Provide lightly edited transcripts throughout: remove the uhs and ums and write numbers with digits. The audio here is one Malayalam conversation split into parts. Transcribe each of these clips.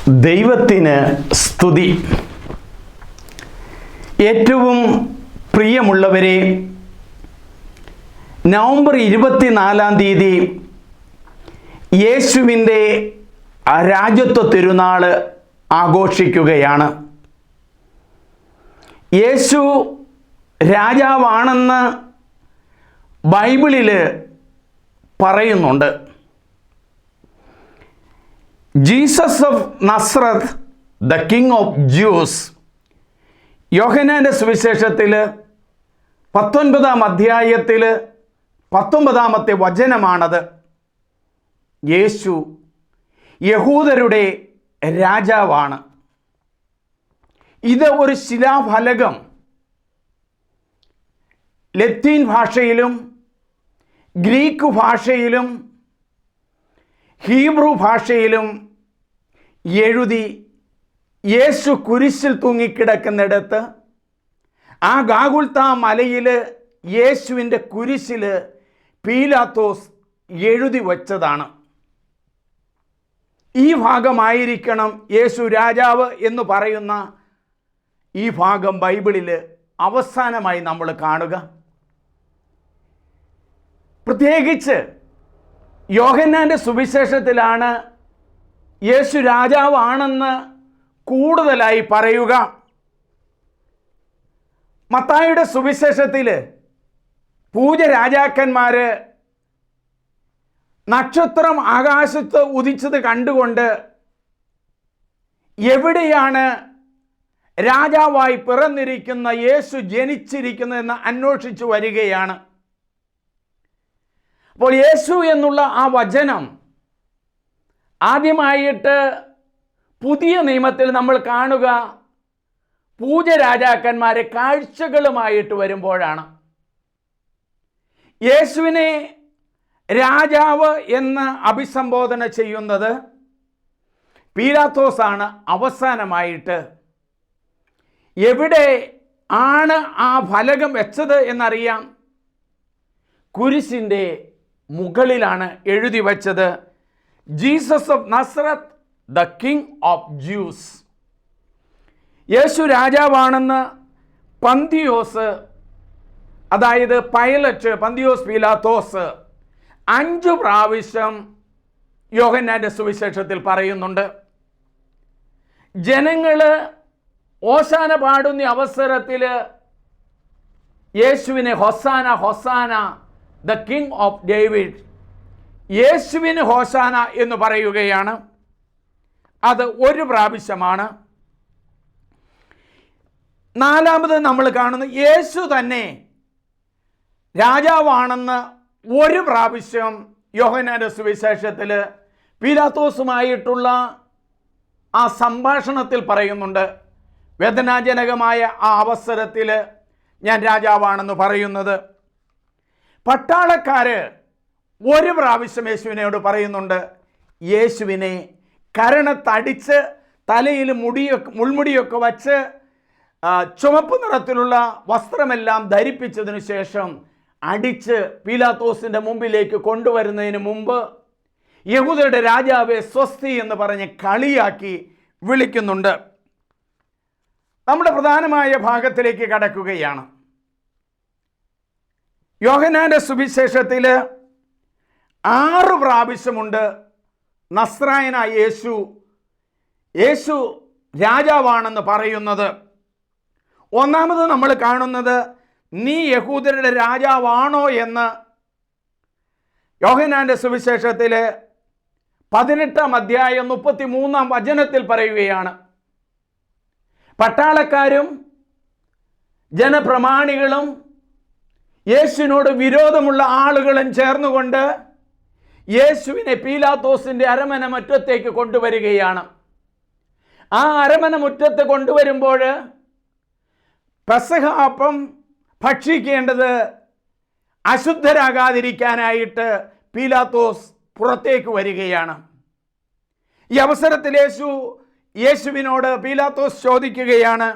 ദൈവത്തിന് സ്തുതി. ഏറ്റവും പ്രിയമുള്ളവരെ, നവംബർ 24 യേശുവിൻ്റെ രാജത്വ തിരുനാൾ ആഘോഷിക്കുകയാണ്. യേശു രാജാവാണെന്ന് ബൈബിളിൽ പറയുന്നുണ്ട്. Jesus of Nazareth, the king of juice. യോഹന്നാൻ്റെ സുവിശേഷത്തിൽ 19-ാം അധ്യായത്തിൽ 19-ാമത്തെ വചനമാണത്. യേശു യഹൂദരുടെ രാജാവാണ്. ഇത് ഒരു ശിലാഫലകം ലത്തീൻ ഭാഷയിലും ഗ്രീക്ക് ഭാഷയിലും ഹീബ്രു ഭാഷയിലും എഴുതി യേശു കുരിശിൽ തൂങ്ങിക്കിടക്കുന്നിടത്ത് ആ ഗാഗുൽത്ത മലയിൽ യേശുവിൻ്റെ കുരിശിൽ പീലാത്തോസ് എഴുതി വച്ചതാണ്. ഈ ഭാഗമായിരിക്കണം യേശു രാജാവ് എന്ന് പറയുന്ന ഈ ഭാഗം ബൈബിളിൽ അവസാനമായി നമ്മൾ കാണുക. പ്രത്യേകിച്ച് യോഹന്നാൻ്റെ സുവിശേഷത്തിലാണ് യേശു രാജാവാണെന്ന് കൂടുതലായി പറയുക. മത്തായിയുടെ സുവിശേഷത്തിൽ പൂജ രാജാക്കന്മാർ നക്ഷത്രം ആകാശത്ത് ഉദിച്ചത് കണ്ടുകൊണ്ട് എവിടെയാണ് രാജാവായി പിറന്നിരിക്കുന്ന യേശു ജനിച്ചിരിക്കുന്നതെന്ന് അന്വേഷിച്ചു വരികയാണ്. അപ്പോൾ യേശു എന്നുള്ള ആ വചനം ആദ്യമായിട്ട് പുതിയ നിയമത്തിൽ നമ്മൾ കാണുക പൂജ രാജാക്കന്മാരെ കാഴ്ചകളുമായിട്ട് വരുമ്പോഴാണ്. യേശുവിനെ രാജാവ് എന്ന് അഭിസംബോധന ചെയ്യുന്നത് പീലാത്തോസാണ്. അവസാനമായിട്ട് എവിടെ ആണ് ആ ഫലകം വെച്ചത് എന്നറിയാം. കുരിശിൻ്റെ മുകളിലാണ് എഴുതി വച്ചത്, Jesus of Nazareth, the king of Jews. യേശു രാജാവാണെന്ന് പന്തിയോസ്, അതായത് പന്തിയോസ് പീലാത്തോസ് 5 പ്രാവശ്യം യോഹന്നാൻ്റെ സുവിശേഷത്തിൽ പറയുന്നുണ്ട്. ജനങ്ങൾ ഓശാന പാടുന്ന അവസരത്തിൽ യേശുവിനെ hosanna hosanna, the king of David, യേശുവിന് ഹോസാന എന്ന് പറയുകയാണ്. അത് 1 പ്രാവശ്യമാണ്. 4-മത് നമ്മൾ കാണുന്നു യേശു തന്നെ രാജാവാണെന്ന് 1 പ്രാവശ്യം യോഹന്നാൻ്റെ സുവിശേഷത്തിൽ പീലാത്തോസുമായിട്ടുള്ള ആ സംഭാഷണത്തിൽ പറയുന്നുണ്ട്. വേദനാജനകമായ ആ അവസരത്തിൽ ഞാൻ രാജാവാണെന്ന് പറയുന്നത്. പട്ടാളക്കാർ 1 പ്രാവശ്യം യേശുവിനോട് പറയുന്നുണ്ട്. യേശുവിനെ കരണത്തടിച്ച് തലയിൽ മുൾമുടിയൊക്കെ വച്ച് ചുവപ്പ് നിറത്തിലുള്ള വസ്ത്രമെല്ലാം ധരിപ്പിച്ചതിനു ശേഷം അടിച്ച് പീലാത്തോസിൻ്റെ മുമ്പിലേക്ക് കൊണ്ടുവരുന്നതിന് മുമ്പ് യഹൂദരുടെ രാജാവെ സ്വസ്തി എന്ന് പറഞ്ഞ് കളിയാക്കി വിളിക്കുന്നുണ്ട്. നമ്മുടെ പ്രധാനമായ ഭാഗത്തിലേക്ക് കടക്കുകയാണ്. യോഹന്നാൻ്റെ സുവിശേഷത്തിൽ 6 പ്രാവശ്യമുണ്ട് നസ്രായനായ യേശു രാജാവാണെന്ന് പറയുന്നത്. 1-മത് നമ്മൾ കാണുന്നത് നീ യഹൂദരുടെ രാജാവാണോ എന്ന് യോഹന്നാൻ്റെ സുവിശേഷത്തിൽ 18-ാം അധ്യായം 33-ാം വചനത്തിൽ പറയുകയാണ്. പട്ടാളക്കാരും ജനപ്രമാണികളും യേശുവിനോട് വിരോധമുള്ള ആളുകളും ചേർന്നുകൊണ്ട് യേശുവിനെ പീലാത്തോസിൻ്റെ അരമന മുറ്റത്തേക്ക് കൊണ്ടുവരികയാണ്. ആ അരമന മുറ്റത്ത് കൊണ്ടുവരുമ്പോൾ പെസഹ അപ്പം ഭക്ഷിക്കേണ്ടത് അശുദ്ധരാകാതിരിക്കാനായിട്ട് പീലാത്തോസ് പുറത്തേക്ക് വരികയാണ്. ഈ അവസരത്തിൽ യേശുവിനോട് പീലാത്തോസ് ചോദിക്കുകയാണ്,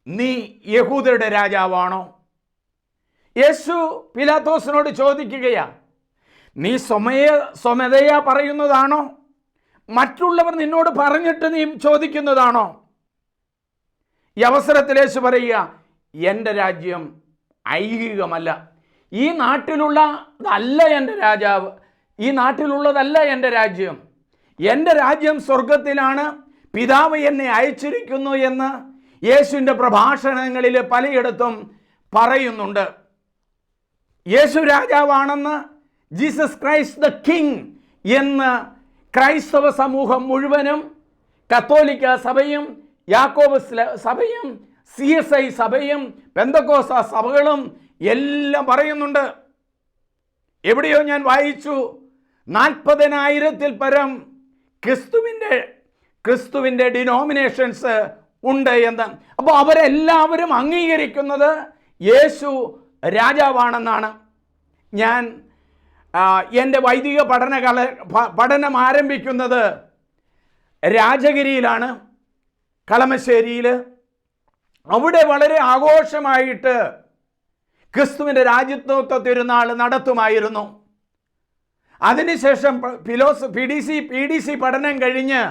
നീ യഹൂദരുടെ രാജാവാണോ? യേശു പീലാത്തോസിനോട് ചോദിക്കുകയാണ്, നീ സ്വമേധയാ പറയുന്നതാണോ മറ്റുള്ളവർ നിന്നോട് പറഞ്ഞിട്ട് നീ ചോദിക്കുന്നതാണോ? ഈ അവസരത്തിൽ യേശു പറയുക, എൻ്റെ രാജ്യം ഐഹികമല്ല. ഈ നാട്ടിലുള്ളതല്ല എൻ്റെ രാജാവ്, ഈ നാട്ടിലുള്ളതല്ല എൻ്റെ രാജ്യം. എൻ്റെ രാജ്യം സ്വർഗത്തിലാണ്, പിതാവ് എന്നെ അയച്ചിരിക്കുന്നു എന്ന് യേശുവിൻ്റെ പ്രഭാഷണങ്ങളിൽ പലയിടത്തും പറയുന്നുണ്ട്. യേശു രാജാവാണെന്ന്, ജീസസ് ക്രൈസ്റ്റ് ദ കിങ് എന്ന് ക്രൈസ്തവ സമൂഹം മുഴുവനും, കത്തോലിക്ക സഭയും യാക്കോബ് സഭയും CSI സഭയും പെന്തക്കോസ്ത സഭകളും എല്ലാം പറയുന്നുണ്ട്. എവിടെയോ ഞാൻ വായിച്ചു 40,000-ൽ പരം ക്രിസ്തുവിൻ്റെ ഡിനോമിനേഷൻസ് ഉണ്ട് എന്ന്. അപ്പോൾ അവരെല്ലാവരും അംഗീകരിക്കുന്നത് യേശു രാജാവാണെന്നാണ്. ഞാൻ എൻ്റെ വൈദിക പഠനം ആരംഭിക്കുന്നത് രാജഗിരിയിലാണ്, കളമശ്ശേരിയിൽ. അവിടെ വളരെ ആഘോഷമായിട്ട് ക്രിസ്തുവിൻ്റെ രാജ്യത്വ തിരുനാൾ നടത്തുമായിരുന്നു. അതിനുശേഷം PDC പഠനം കഴിഞ്ഞ്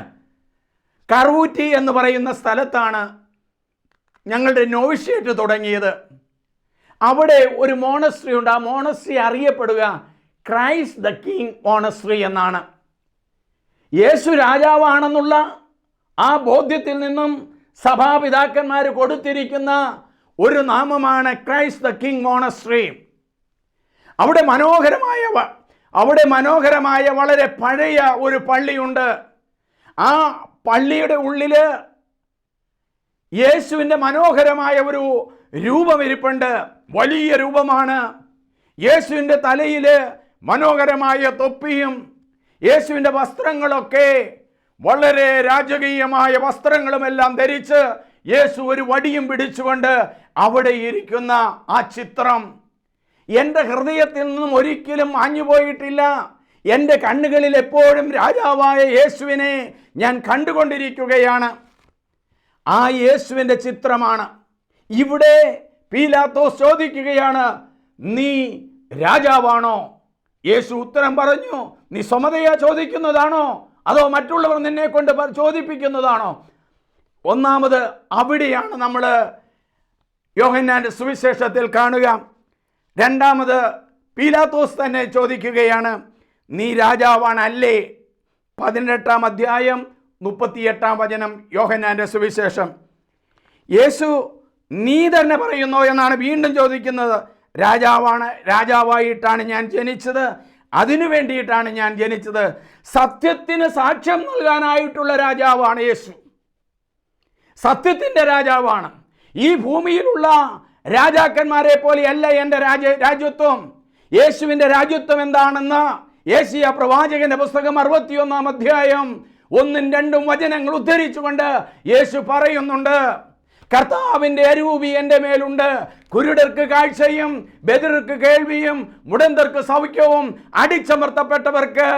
കറൂറ്റി എന്ന് പറയുന്ന സ്ഥലത്താണ് ഞങ്ങളുടെ നോവിഷ്യേറ്റ് തുടങ്ങിയത്. അവിടെ ഒരു മോണസ്ട്രി ഉണ്ട്. ആ മോണസ്ട്രി അറിയപ്പെടുക ക്രൈസ്റ്റ് ദ കിങ് മോണസ്ട്രി എന്നാണ്. യേശു രാജാവാണെന്നുള്ള ആ ബോധ്യത്തിൽ നിന്നും സഭാപിതാക്കന്മാർ കൊടുത്തിരിക്കുന്ന ഒരു നാമമാണ് ക്രൈസ്റ്റ് ദ കിങ് മോണസ്ട്രി. അവിടെ മനോഹരമായ വളരെ പഴയ ഒരു പള്ളിയുണ്ട്. ആ പള്ളിയുടെ ഉള്ളിൽ യേശുവിൻ്റെ മനോഹരമായ ഒരു രൂപം ഇരിപ്പുണ്ട്. വലിയ രൂപമാണ്. യേശുവിൻ്റെ തലയിൽ മനോഹരമായ തൊപ്പിയും യേശുവിൻ്റെ വസ്ത്രങ്ങളൊക്കെ വളരെ രാജകീയമായ വസ്ത്രങ്ങളുമെല്ലാം ധരിച്ച് യേശു ഒരു വടിയും പിടിച്ചുകൊണ്ട് അവിടെ ഇരിക്കുന്ന ആ ചിത്രം എൻ്റെ ഹൃദയത്തിൽ നിന്നും ഒരിക്കലും മാഞ്ഞുപോയിട്ടില്ല. എൻ്റെ കണ്ണുകളിൽ എപ്പോഴും രാജാവായ യേശുവിനെ ഞാൻ കണ്ടുകൊണ്ടിരിക്കുകയാണ്. ആ യേശുവിൻ്റെ ചിത്രമാണ്. ഇവിടെ പീലാത്തോസ് ചോദിക്കുകയാണ്, നീ രാജാവാണോ? യേശു ഉത്തരം പറഞ്ഞു, നീ സ്വമതയാ ചോദിക്കുന്നതാണോ അതോ മറ്റുള്ളവർ നിന്നെ കൊണ്ട് ചോദിപ്പിക്കുന്നതാണോ? ഒന്നാമത് അവിടെയാണ് നമ്മൾ യോഹന്നാന്റെ സുവിശേഷത്തിൽ കാണുക. രണ്ടാമത് പീലാത്തോസ് തന്നെ ചോദിക്കുകയാണ്, നീ രാജാവാണല്ലേ? 18-ാം അധ്യായം 38-ാം വചനം യോഹന്നാന്റെ സുവിശേഷം. യേശു നീ തന്നെ പറയുന്നോ എന്നാണ് വീണ്ടും ചോദിക്കുന്നത്. രാജാവായിട്ടാണ് ഞാൻ ജനിച്ചത്, അതിനു വേണ്ടിയിട്ടാണ് ഞാൻ ജനിച്ചത്. സത്യത്തിന് സാക്ഷ്യം നൽകാനായിട്ടുള്ള രാജാവാണ് യേശു. സത്യത്തിൻ്റെ രാജാവാണ്. ഈ ഭൂമിയിലുള്ള രാജാക്കന്മാരെ പോലെയല്ല എൻ്റെ രാജ്യത്വം. യേശുവിൻ്റെ രാജ്യത്വം എന്താണെന്ന് യേശയ്യാ പ്രവാചകന്റെ പുസ്തകം 61-ാം അധ്യായം 1-2 വചനങ്ങൾ ഉദ്ധരിച്ചുകൊണ്ട് യേശു പറയുന്നുണ്ട്, കർത്താവിൻ്റെ അരൂപി എൻ്റെ മേലുണ്ട്, കുരുടർക്ക് കാഴ്ചയും ബധിരർക്ക് കേൾവിയും മുടന്തർക്ക് സൗഖ്യവും അടിച്ചമർത്തപ്പെട്ടവർക്ക്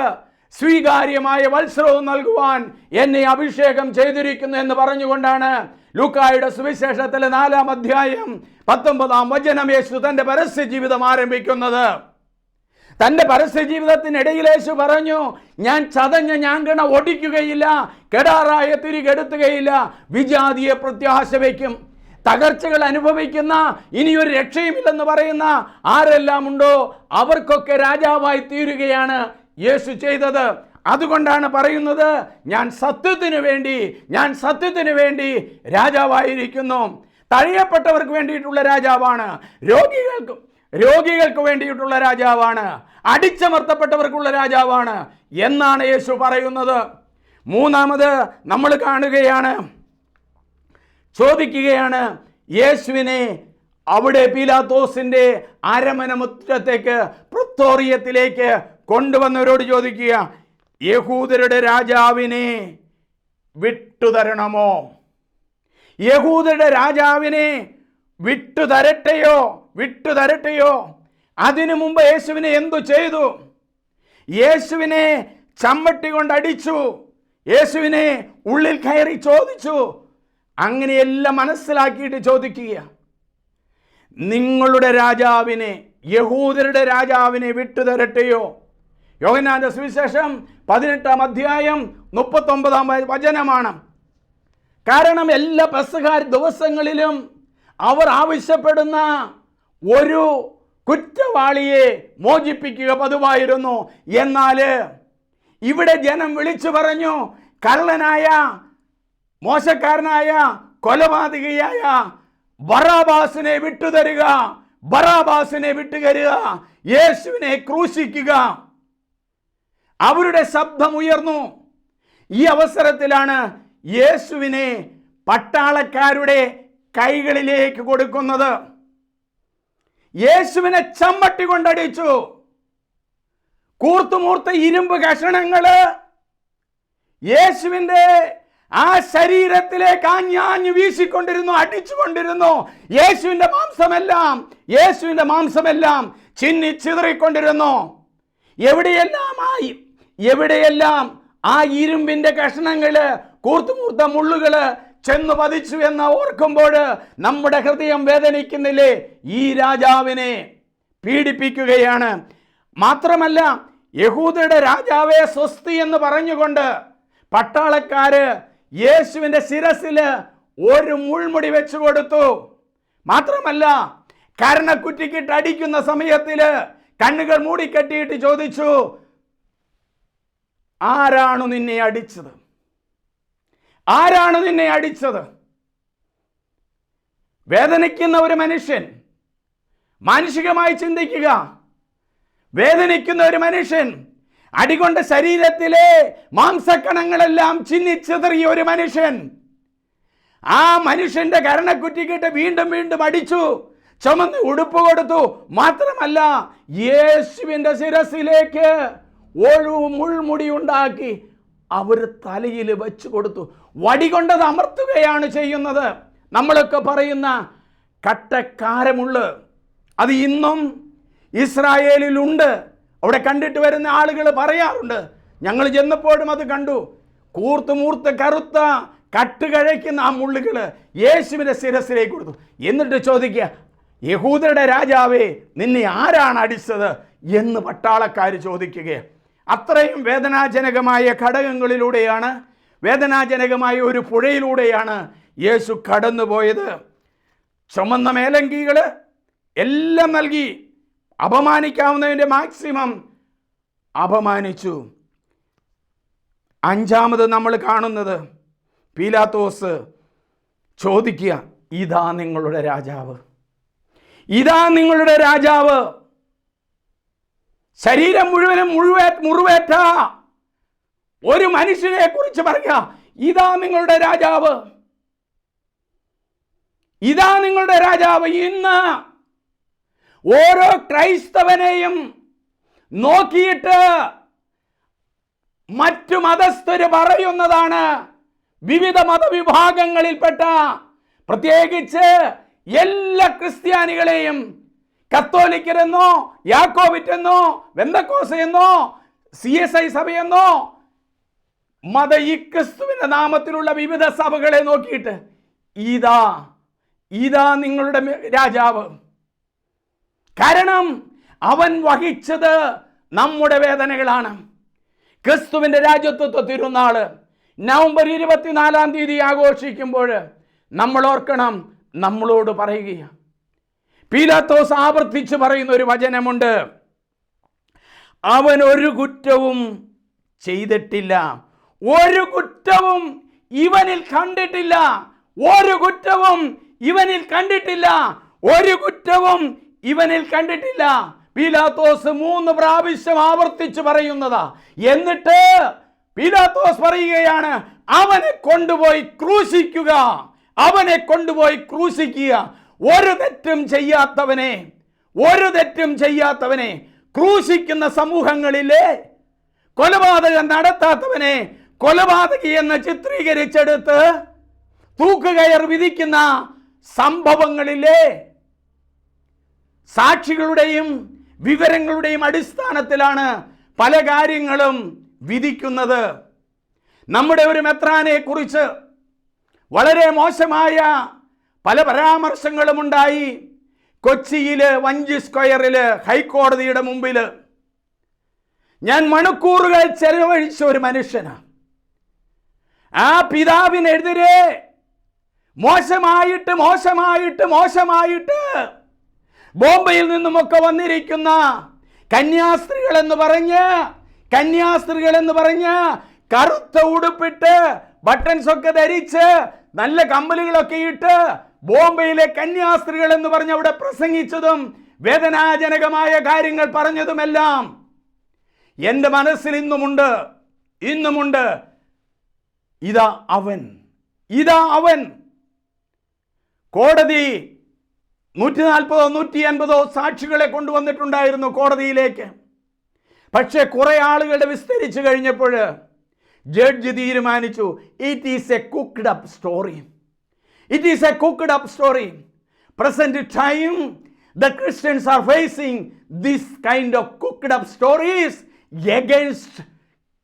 സ്വീകാര്യമായ വത്സരവും നൽകുവാൻ എന്നെ അഭിഷേകം ചെയ്തിരിക്കുന്നു എന്ന് പറഞ്ഞുകൊണ്ടാണ് ലൂക്കായുടെ സുവിശേഷത്തിലെ 4-ാം അധ്യായം 19-ാം വചനം യേശു തൻ്റെ പരസ്യ ജീവിതം ആരംഭിക്കുന്നത്. തൻ്റെ പരസ്യ ജീവിതത്തിനിടയിൽ യേശു പറഞ്ഞു, ഞാൻ ചതഞ്ഞ ഞാങ്കണ ഓടിക്കുകയില്ല, കെടാറായ തിരികെടുത്തുകയില്ല, വിജാതിയെ പ്രത്യാശ വയ്ക്കും. തകർച്ചകൾ അനുഭവിക്കുന്ന ഇനിയൊരു രക്ഷയുമില്ലെന്ന് പറയുന്ന ആരെല്ലാം ഉണ്ടോ അവർക്കൊക്കെ രാജാവായി തീരുകയാണ് യേശു ചെയ്തത്. അതുകൊണ്ടാണ് പറയുന്നത്, ഞാൻ സത്യത്തിന് വേണ്ടി രാജാവായിരിക്കുന്നു. തഴയപ്പെട്ടവർക്ക് വേണ്ടിയിട്ടുള്ള രാജാവാണ്, രോഗികൾക്ക് വേണ്ടിയിട്ടുള്ള രാജാവാണ്, അടിച്ചമർത്തപ്പെട്ടവർക്കുള്ള രാജാവാണ് എന്നാണ് യേശു പറയുന്നത്. മൂന്നാമത് നമ്മൾ കാണുകയാണ്, ചോദിക്കുകയാണ് യേശുവിനെ അവിടെ പീലാത്തോസിന്റെ അരമന മുറ്റത്തേക്ക്, പ്രത്തോറിയത്തിലേക്ക് കൊണ്ടുവന്നവരോട് ചോദിക്കുക, യഹൂദരുടെ രാജാവിനെ വിട്ടുതരണമോ? യഹൂദരുടെ രാജാവിനെ വിട്ടുതരട്ടെയോ? അതിനു മുമ്പ് യേശുവിനെ എന്തു ചെയ്തു? യേശുവിനെ ചമ്മട്ടി കൊണ്ട് അടിച്ചു, യേശുവിനെ ഉള്ളിൽ കയറി ചോദിച്ചു. അങ്ങനെയെല്ലാം മനസ്സിലാക്കിയിട്ട് ചോദിക്കുക, നിങ്ങളുടെ രാജാവിനെ, യഹൂദരുടെ രാജാവിനെ വിട്ടുതരട്ടെയോ? യോഹന്നാന്റെ സുവിശേഷം 18-ാം അധ്യായം 39 വചനമാണ്. കാരണം എല്ലാ പെസഹ ദിവസങ്ങളിലും അവർ ആവശ്യപ്പെടുന്ന ഒരു കുറ്റവാളിയെ മോചിപ്പിക്കുക പതിവായിരുന്നു. എന്നാൽ ഇവിടെ ജനം വിളിച്ചു പറഞ്ഞു, കള്ളനായ, മോശക്കാരനായ, കൊലപാതകിയായ ബറാബാസിനെ വിട്ടുതരിക, ബറാബാസിനെ വിട്ടുതരിക, യേശുവിനെ ക്രൂശിക്കുക. അവരുടെ ശബ്ദമുയർന്നു. ഈ അവസരത്തിലാണ് യേശുവിനെ പട്ടാളക്കാരുടെ കൈകളിലേക്ക് കൊടുക്കുന്നത്. യേശുവിനെ ചമ്മട്ടി കൊണ്ടടിച്ചു. കൂർത്തുമൂർത്ത ഇരുമ്പ് കഷണങ്ങള് യേശുവിൻ്റെ ആ ശരീരത്തിലേക്ക് ആഞ്ഞാഞ്ഞു വീശിക്കൊണ്ടിരുന്നു, അടിച്ചുകൊണ്ടിരുന്നു. യേശുവിൻ്റെ മാംസമെല്ലാം ചിന്നി ചിതറിക്കൊണ്ടിരുന്നു. എവിടെയെല്ലാം ആ ഇരുമ്പിന്റെ കഷണങ്ങള്, കൂർത്തുമൂർത്ത മുള്ളുകള് ചെന്നു പതിച്ചു എന്ന് ഓർക്കുമ്പോൾ നമ്മുടെ ഹൃദയം വേദനിക്കുന്നില്ലേ? ഈ രാജാവിനെ പീഡിപ്പിക്കുകയാണ്. മാത്രമല്ല, യഹൂദരുടെ രാജാവേ സ്വസ്തി എന്ന് പറഞ്ഞുകൊണ്ട് പട്ടാളക്കാര് യേശുവിൻ്റെ ശിരസിൽ ഒരു മുൾമുടി വെച്ചു കൊടുത്തു. മാത്രമല്ല, കരണക്കുറ്റിക്കിട്ട് അടിക്കുന്ന സമയത്തിൽ കണ്ണുകൾ മൂടിക്കെട്ടിയിട്ട് ചോദിച്ചു, ആരാണ് നിന്നെ അടിച്ചത്? ആരാണ് നിന്നെ അടിച്ചത്? വേദനിക്കുന്ന ഒരു മനുഷ്യൻ, മാനുഷികമായി ചിന്തിക്കുക, വേദനിക്കുന്ന ഒരു മനുഷ്യൻ, അടികൊണ്ട ശരീരത്തിലെ മാംസക്കണങ്ങളെല്ലാം ചിന്നിച്ചിതറിയ ഒരു മനുഷ്യൻ, ആ മനുഷ്യന്റെ കരണക്കുറ്റിക്കിട്ട് വീണ്ടും വീണ്ടും അടിച്ചു, ചുമന്ന് ഉടുപ്പ് കൊടുത്തു. മാത്രമല്ല, യേശുവിൻ്റെ ശിരസിലേക്ക് ഒരു മുൾമുടി ഉണ്ടാക്കി അവർ തലയിൽ വെച്ചു കൊടുത്തു. വടികൊണ്ടത് അമർത്തുകയാണ് ചെയ്യുന്നത്. നമ്മളൊക്കെ പറയുന്ന കട്ടക്കാരമുള്ള്, അത് ഇന്നും ഇസ്രായേലിലുണ്ട്. അവിടെ കണ്ടിട്ട് വരുന്ന ആളുകൾ പറയാറുണ്ട്, ഞങ്ങൾ ചെന്നപ്പോഴും അത് കണ്ടു. കൂർത്തുമൂർത്ത് കറുത്ത കട്ടുകഴയ്ക്കുന്ന ആ മുള്ളുകൾ യേശുവിൻ്റെ ശിരസിലേക്ക് കൊടുത്തു. എന്നിട്ട് ചോദിക്കുക, യഹൂദരുടെ രാജാവേ, നിന്നെ ആരാണ് അടിച്ചത് എന്ന് പട്ടാളക്കാർ ചോദിക്കുകയാണ്. അത്രയും വേദനാജനകമായ ഘടകങ്ങളിലൂടെയാണ്, വേദനാജനകമായ ഒരു പുഴയിലൂടെയാണ് യേശു കടന്നുപോയത്. ചുമന്ന മേലങ്കികൾ എല്ലാം നൽകി അപമാനിക്കാവുന്നതിൻ്റെ മാക്സിമം അപമാനിച്ചു. അഞ്ചാമത് നമ്മൾ കാണുന്നത്, പീലാത്തോസ് ചോദിക്കുക, ഇതാ നിങ്ങളുടെ രാജാവ്, ഇതാ നിങ്ങളുടെ രാജാവ്. ശരീരം മുഴുവനും മുറിവേറ്റ ഒരു മനുഷ്യനെ കുറിച്ച് പറയുക, ഇതാ നിങ്ങളുടെ രാജാവ്, ഇതാ നിങ്ങളുടെ രാജാവ്. ഇന്ന് ഓരോ ക്രൈസ്തവനെയും നോക്കിയിട്ട് മറ്റു മതസ്ഥര് പറയുന്നതാണ്, വിവിധ മതവിഭാഗങ്ങളിൽപ്പെട്ട പ്രത്യേകിച്ച് എല്ലാ ക്രിസ്ത്യാനികളെയും കത്തോലിക്കരെന്നോ യാക്കോബിറ്റെന്നോ വെന്തക്കോസയെന്നോ CSI സഭയെന്നോ ഈ ക്രിസ്തുവിന്റെ നാമത്തിലുള്ള വിവിധ സഭകളെ നോക്കിയിട്ട് ഇതാ നിങ്ങളുടെ രാജാവ്. കാരണം അവൻ വഹിച്ചത് നമ്മുടെ വേദനകളാണ്. ക്രിസ്തുവിന്റെ രാജ്യത്വ തിരുനാള് നവംബർ 24 ആഘോഷിക്കുമ്പോൾ നമ്മൾ ഓർക്കണം, നമ്മളോട് പറയുക, പീലാത്തോസ് ആവർത്തിച്ച് പറയുന്ന ഒരു വചനമുണ്ട്, അവൻ ഒരു കുറ്റവും ചെയ്തിട്ടില്ല, ഒരു കുറ്റവും ഇവനിൽ കണ്ടിട്ടില്ല, ഒരു കുറ്റവും ഇവനിൽ കണ്ടിട്ടില്ല, ഒരു കുറ്റവും ഇവനിൽ കണ്ടിട്ടില്ല. പീലാത്തോസ് 3 പ്രാവശ്യം ആവർത്തിച്ച് പറയുന്നതാ. എന്നിട്ട് പീലാത്തോസ് പറയുകയാണ്, അവനെ കൊണ്ടുപോയി ക്രൂശിക്കുക, അവനെ കൊണ്ടുപോയി ക്രൂശിക്കുക. ഒരു തെറ്റും ചെയ്യാത്തവനെ ക്രൂശിക്കുന്ന സമൂഹങ്ങളിലെ കൊലപാതകം നടത്താത്തവനെ കൊലപാതകി എന്ന് ചിത്രീകരിച്ചെടുത്ത് തൂക്കുകയർ വിധിക്കുന്ന സംഭവങ്ങളിലെ സാക്ഷികളുടെയും വിവരങ്ങളുടെയും അടിസ്ഥാനത്തിലാണ് പല കാര്യങ്ങളും വിധിക്കുന്നത്. നമ്മുടെ ഒരു മെത്രാനെ കുറിച്ച് വളരെ മോശമായ പല പരാമർശങ്ങളും ഉണ്ടായി. കൊച്ചിയിൽ വഞ്ചി സ്ക്വയറിൽ ഹൈക്കോടതിയുടെ മുമ്പിൽ ഞാൻ മണിക്കൂറുകൾ ചെലവഴിച്ച ഒരു മനുഷ്യനാണ്. ആ പിതാവിനെതിരെ മോശമായിട്ട് ബോംബെയിൽ നിന്നുമൊക്കെ വന്നിരിക്കുന്ന കന്യാസ്ത്രീകൾ എന്ന് പറഞ്ഞ് കറുത്ത ഉടുപ്പിട്ട് ബട്ടൺസ് ഒക്കെ ധരിച്ച് നല്ല കമ്പലുകളൊക്കെ ഇട്ട് ബോംബെയിലെ കന്യാസ്ത്രീകൾ എന്ന് പറഞ്ഞ് അവിടെ പ്രസംഗിച്ചതും വേദനാജനകമായ കാര്യങ്ങൾ പറഞ്ഞതുമെല്ലാം എൻ്റെ മനസ്സിൽ ഇന്നുമുണ്ട്. ഇതാ അവൻ. കോടതി 140 150 സാക്ഷികളെ കൊണ്ടുവന്നിട്ടുണ്ടായിരുന്നു കോടതിയിലേക്ക്. പക്ഷേ കുറെ ആളുകളുടെ വിസ്തരിച്ചു കഴിഞ്ഞപ്പോൾ ജഡ്ജി തീരുമാനിച്ചു, it is A cooked up story. Present time the Christians are facing this kind of cooked up stories against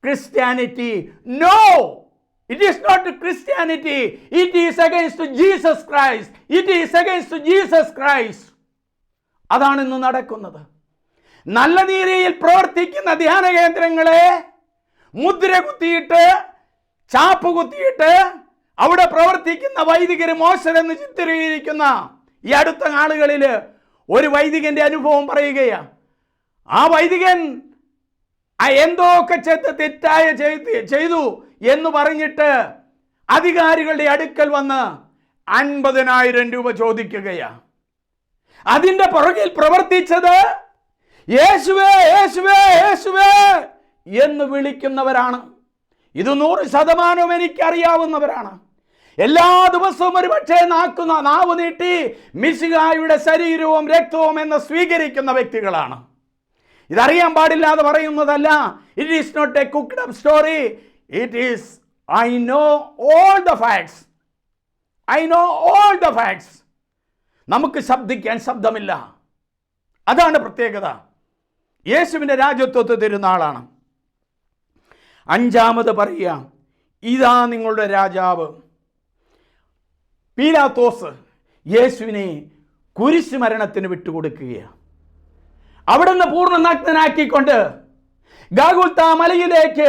Christianity. No, it is not Christianity. It is against Jesus Christ. അതാണ് ഇന്ന് നടക്കുന്നത്. നല്ല രീതിയിൽ പ്രവർത്തിക്കുന്ന ധ്യാന കേന്ദ്രങ്ങളെ മുദ്ര കുത്തിയിട്ട് ചാപ്പ് കുത്തിയിട്ട് അവിടെ പ്രവർത്തിക്കുന്ന വൈദികർ മോശരെന്ന് ചിത്രീകരിക്കുന്ന ഈ അടുത്ത നാളുകളിൽ ഒരു വൈദികന്റെ അനുഭവം പറയുകയാണ്. ആ വൈദികൻ എന്തൊക്കെ തെറ്റായ ചെയ്തു എന്ന് പറഞ്ഞിട്ട് അധികാരികളുടെ അടുക്കൽ വന്ന് 50,000 രൂപ ചോദിക്കുകയാണ്. അതിൻ്റെ പുറകിൽ പ്രവർത്തിച്ചത് യേശുവേ എന്ന് വിളിക്കുന്നവരാണ്. ഇത് 100% എനിക്കറിയാവുന്നവരാണ്. എല്ലാ ദിവസവും ഒരുപക്ഷെ നാവ് നീട്ടി മിശിഹായുടെ ശരീരവും രക്തവും എന്ന് സ്വീകരിക്കുന്ന വ്യക്തികളാണ്. ഇതറിയാൻ പാടില്ലാതെ പറയുന്നതല്ല. It is not a cooked up story. It is I know all the facts. നമുക്ക് ശബ്ദിക്കാൻ ശബ്ദമില്ല. അതാണ് പ്രത്യേകത. യേശുവിൻ്റെ രാജ്യത്വത്തെ തിരുനാളാണ്. 5 പറയുക, ഇതാ നിങ്ങളുടെ രാജാവ്. പീലാത്തോസ് യേശുവിനെ കുരിശ് മരണത്തിന് വിട്ടുകൊടുക്കുകയാണ്. അവിടുന്ന് പൂർണ്ണ നഗ്നനാക്കിക്കൊണ്ട് ഗാഗുൽത്ത മലയിലേക്ക്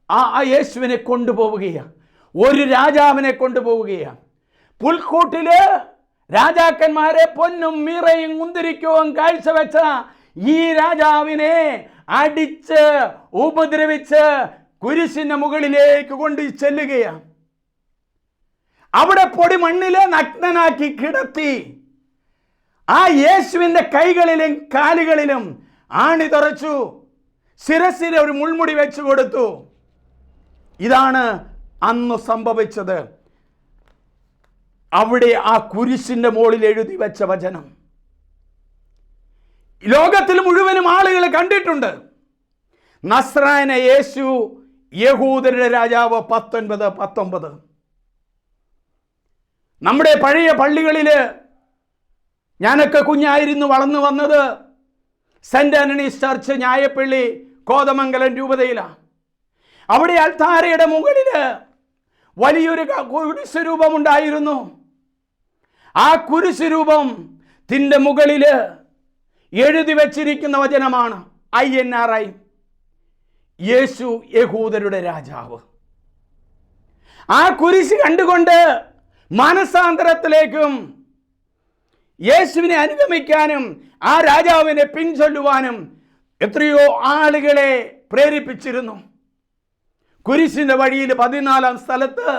ആ യേശുവിനെ കൊണ്ടുപോവുകയാണ്. ഒരു രാജാവിനെ കൊണ്ടുപോവുകയാണ്. പുൽക്കൂട്ടില് രാജാക്കന്മാരെ പൊന്നും മീറയും മുന്തിരിക്കവും കാഴ്ചവെച്ച ഈ രാജാവിനെ അടിച്ച് ഉപദ്രവിച്ച് കുരിശിന്റെ മുകളിലേക്ക് കൊണ്ട് ചെല്ലുകയാണ്. അവിടെ പൊടിമണ്ണിലെ നഗ്നനാക്കി കിടത്തി ആ യേശുവിൻ്റെ കൈകളിലും കാലുകളിലും ആണി തുറച്ചു, ശിരസിൽ ഒരു മുൾമുടി വെച്ചു കൊടുത്തു. ഇതാണ് അന്ന് സംഭവിച്ചത്. അവിടെ ആ കുരിശിന്റെ മുകളിൽ എഴുതി വെച്ച വചനം ലോകത്തിൽ മുഴുവനും ആളുകൾ കണ്ടിട്ടുണ്ട്. നസ്രായന യേശു യഹൂദരുടെ രാജാവ് 19 നമ്മുടെ പഴയ പള്ളികളിൽ ഞാനൊക്കെ കുഞ്ഞായിരുന്നു വളർന്നു വന്നത് സെന്റ് ആന്റണീസ് ചർച്ച് ഞായപ്പള്ളി കോതമംഗലം രൂപതയിലാണ്. അവിടെ അൽത്താരയുടെ മുകളിൽ വലിയൊരു കുരിശ് രൂപമുണ്ടായിരുന്നു. ആ കുരിശ് രൂപത്തിന്റെ മുകളിൽ എഴുതി വച്ചിരിക്കുന്ന വചനമാണ് INRI, യേശു യഹൂദരുടെ രാജാവ്. ആ കുരിശ് കണ്ടുകൊണ്ട് മാനസാന്തരത്തിലേക്കും യേശുവിനെ അനുഗമിക്കാനും ആ രാജാവിനെ പിൻചൊല്ലുവാനും എത്രയോ ആളുകളെ പ്രേരിപ്പിച്ചിരുന്നു. കുരിശിന്റെ വഴിയിൽ 14-ാം സ്ഥലത്ത്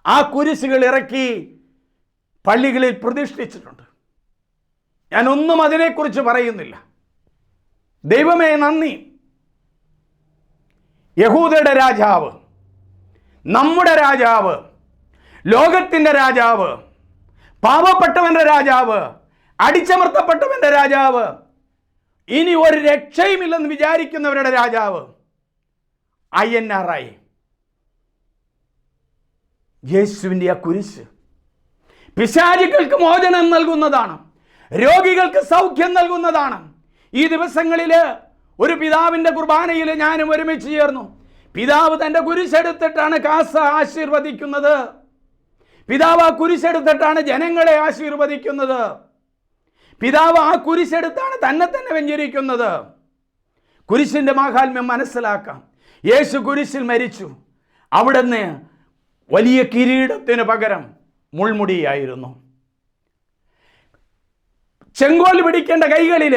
ആ കുരിശുകൾ ഇറക്കി പള്ളികളിൽ പ്രതിഷ്ഠിച്ചിട്ടുണ്ട്. ഞാനൊന്നും അതിനെക്കുറിച്ച് പറയുന്നില്ല. ദൈവമേ നന്ദി. യഹൂദരുടെ രാജാവ്, നമ്മുടെ രാജാവ്, ലോകത്തിൻ്റെ രാജാവ്, പാവപ്പെട്ടവന്റെ രാജാവ്, അടിച്ചമർത്തപ്പെട്ടവന്റെ രാജാവ്, ഇനി ഒരു രക്ഷയുമില്ലെന്ന് വിചാരിക്കുന്നവരുടെ രാജാവ് INRI, യേശുവിൻ്റെ ആ കുരിശ് പിശാചുക്കൾക്ക് മോചനം നൽകുന്നതാണ്, രോഗികൾക്ക് സൗഖ്യം നൽകുന്നതാണ്. ഈ ദിവസങ്ങളിൽ ഒരു പിതാവിൻ്റെ കുർബാനയിൽ ഞാനും ഒരുമിച്ച് ചേർന്നു. പിതാവ് തൻ്റെ കുരിശെടുത്തിട്ടാണ് കാസ ആശീർവദിക്കുന്നത്. പിതാവ് ആ കുരിശെടുത്തിട്ടാണ് ജനങ്ങളെ ആശീർവദിക്കുന്നത്. പിതാവ് ആ കുരിശെടുത്താണ് തന്നെ വെഞ്ചരിക്കുന്നത്. കുരിശിൻ്റെ മാഹാത്മ്യം മനസ്സിലാക്കാം. യേശു കുരിശിൽ മരിച്ചു. അവിടുന്ന് വലിയ കിരീടത്തിന് പകരം മുൾമുടിയായിരുന്നു. ചെങ്കോൽ പിടിക്കേണ്ട കൈകളിൽ